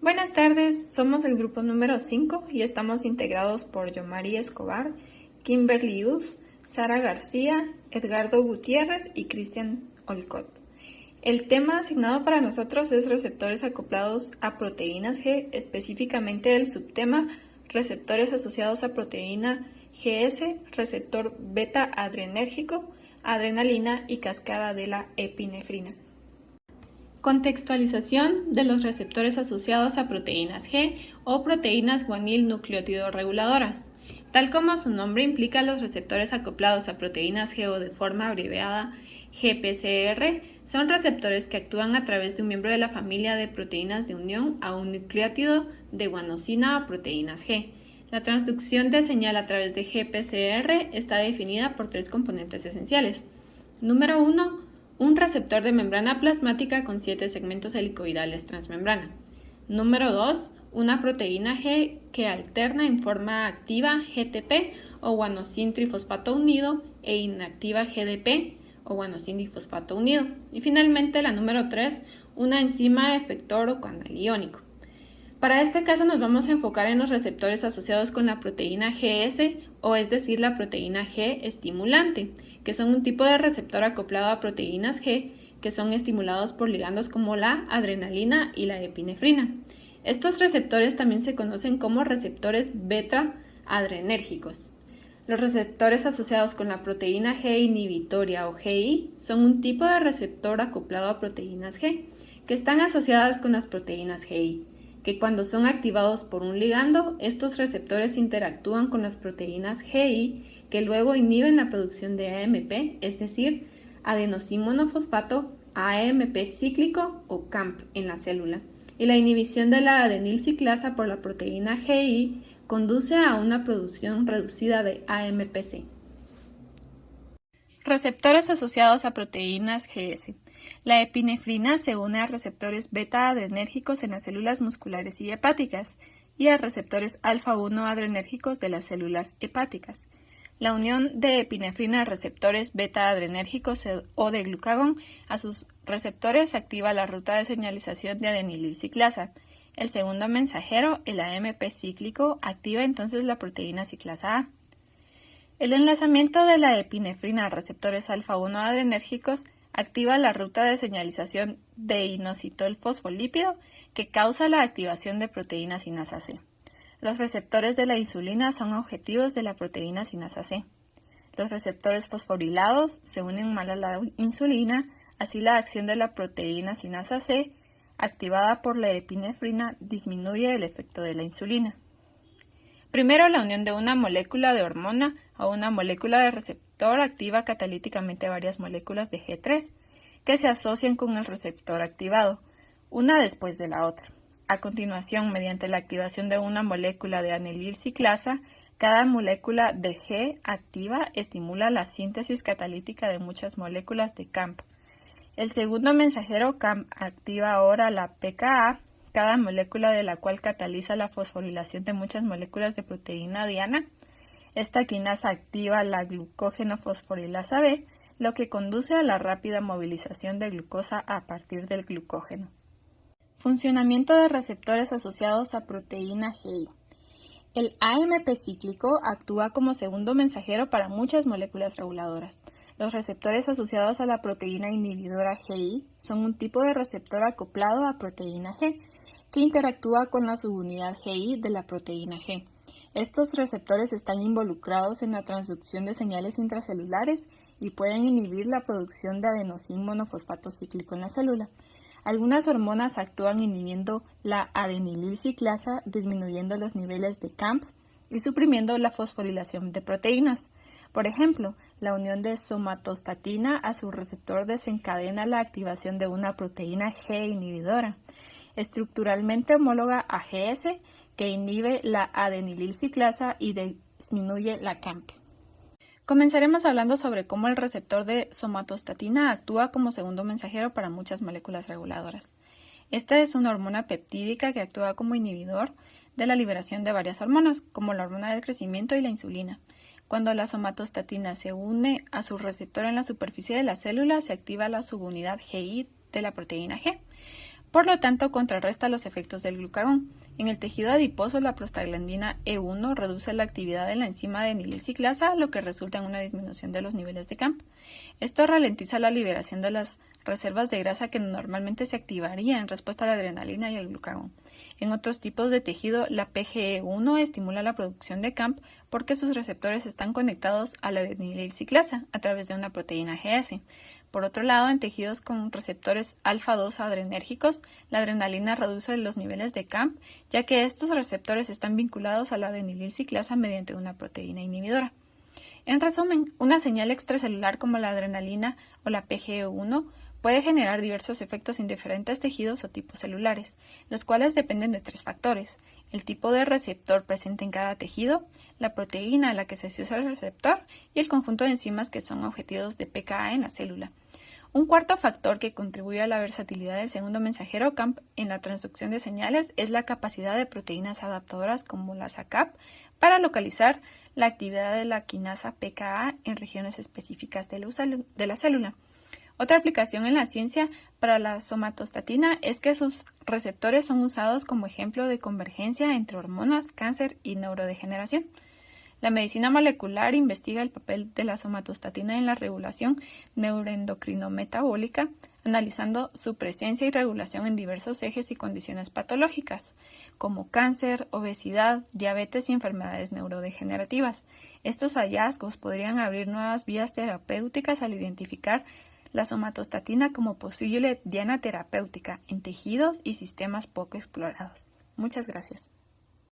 Buenas tardes, somos el grupo número 5 y estamos integrados por Yomari Escobar, Kimberly Uz, Sara García, Edgardo Gutiérrez y Cristian Olcott. El tema asignado para nosotros es receptores acoplados a proteínas G, específicamente el subtema receptores asociados a proteína GS, receptor beta adrenérgico, adrenalina y cascada de la epinefrina. Contextualización de los receptores asociados a proteínas G o proteínas guanil nucleótido reguladoras. Tal como su nombre implica, los receptores acoplados a proteínas G o de forma abreviada GPCR son receptores que actúan a través de un miembro de la familia de proteínas de unión a un nucleótido de guanosina a proteínas G. La transducción de señal a través de GPCR está definida por tres componentes esenciales. Número 1. Un receptor de membrana plasmática con 7 segmentos helicoidales transmembrana. Número 2. Una proteína G que alterna en forma activa GTP o guanosin trifosfato unido e inactiva GDP o guanosin difosfato unido. Y finalmente la número 3. Una enzima efector o canal iónico. Para este caso nos vamos a enfocar en los receptores asociados con la proteína GS o es decir la proteína G estimulante, que son un tipo de receptor acoplado a proteínas G que son estimulados por ligandos como la adrenalina y la epinefrina. Estos receptores también se conocen como receptores beta adrenérgicos. Los receptores asociados con la proteína G inhibitoria o GI son un tipo de receptor acoplado a proteínas G que están asociadas con las proteínas GI, que cuando son activados por un ligando, estos receptores interactúan con las proteínas GI que luego inhiben la producción de AMP, es decir, adenosin monofosfato, AMP cíclico o CAMP en la célula. Y la inhibición de la adenilciclasa por la proteína GI conduce a una producción reducida de AMPC. Receptores asociados a proteínas GS. La epinefrina se une a receptores beta adrenérgicos en las células musculares y hepáticas y a receptores alfa-1 adrenérgicos de las células hepáticas. La unión de epinefrina a receptores beta adrenérgicos o de glucagón a sus receptores activa la ruta de señalización de adenililciclasa. El segundo mensajero, el AMP cíclico, activa entonces la proteína ciclasa A. El enlazamiento de la epinefrina a receptores alfa-1 adrenérgicos activa la ruta de señalización de inositol fosfolípido que causa la activación de proteína sinasa C. Los receptores de la insulina son objetivos de la proteína sinasa C. Los receptores fosforilados se unen mal a la insulina, así la acción de la proteína sinasa C activada por la epinefrina disminuye el efecto de la insulina. Primero, la unión de una molécula de hormona a una molécula de receptor activa catalíticamente varias moléculas de G3 que se asocian con el receptor activado, una después de la otra. A continuación, mediante la activación de una molécula de anililciclasa, cada molécula de G activa estimula la síntesis catalítica de muchas moléculas de CAMP. El segundo mensajero CAMP activa ahora la pKa, cada molécula de la cual cataliza la fosforilación de muchas moléculas de proteína diana. Esta quinasa activa la glucógeno fosforilasa B, lo que conduce a la rápida movilización de glucosa a partir del glucógeno. Funcionamiento de receptores asociados a proteína GI. El AMP cíclico actúa como segundo mensajero para muchas moléculas reguladoras. Los receptores asociados a la proteína inhibidora GI son un tipo de receptor acoplado a proteína G, que interactúa con la subunidad GI de la proteína G. Estos receptores están involucrados en la transducción de señales intracelulares y pueden inhibir la producción de adenosin monofosfato cíclico en la célula. Algunas hormonas actúan inhibiendo la adenililciclasa, disminuyendo los niveles de CAMP y suprimiendo la fosforilación de proteínas. Por ejemplo, la unión de somatostatina a su receptor desencadena la activación de una proteína G inhibidora, estructuralmente homóloga a GS, que inhibe la adenililciclasa y disminuye la CAMP. Comenzaremos hablando sobre cómo el receptor de somatostatina actúa como segundo mensajero para muchas moléculas reguladoras. Esta es una hormona peptídica que actúa como inhibidor de la liberación de varias hormonas, como la hormona del crecimiento y la insulina. Cuando la somatostatina se une a su receptor en la superficie de la célula, se activa la subunidad GI de la proteína G. Por lo tanto, contrarresta los efectos del glucagón. En el tejido adiposo, la prostaglandina E1 reduce la actividad de la enzima adenililciclasa, lo que resulta en una disminución de los niveles de CAMP. Esto ralentiza la liberación de las reservas de grasa que normalmente se activaría en respuesta a la adrenalina y al glucagón. En otros tipos de tejido, la PGE1 estimula la producción de CAMP porque sus receptores están conectados a la adenililciclasa a través de una proteína GS. Por otro lado, en tejidos con receptores alfa-2 adrenérgicos, la adrenalina reduce los niveles de CAMP, ya que estos receptores están vinculados a la adenililciclasa mediante una proteína inhibidora. En resumen, una señal extracelular como la adrenalina o la PGE1 puede generar diversos efectos en diferentes tejidos o tipos celulares, los cuales dependen de 3 factores: el tipo de receptor presente en cada tejido, la proteína a la que se asocia el receptor y el conjunto de enzimas que son objetivos de pKa en la célula. Un cuarto factor que contribuye a la versatilidad del segundo mensajero CAMP en la transducción de señales es la capacidad de proteínas adaptadoras como la SACAP para localizar la actividad de la quinasa pKa en regiones específicas de la célula. Otra aplicación en la ciencia para la somatostatina es que sus receptores son usados como ejemplo de convergencia entre hormonas, cáncer y neurodegeneración. La medicina molecular investiga el papel de la somatostatina en la regulación neuroendocrino-metabólica, analizando su presencia y regulación en diversos ejes y condiciones patológicas, como cáncer, obesidad, diabetes y enfermedades neurodegenerativas. Estos hallazgos podrían abrir nuevas vías terapéuticas al identificar la somatostatina como posible diana terapéutica en tejidos y sistemas poco explorados. Muchas gracias.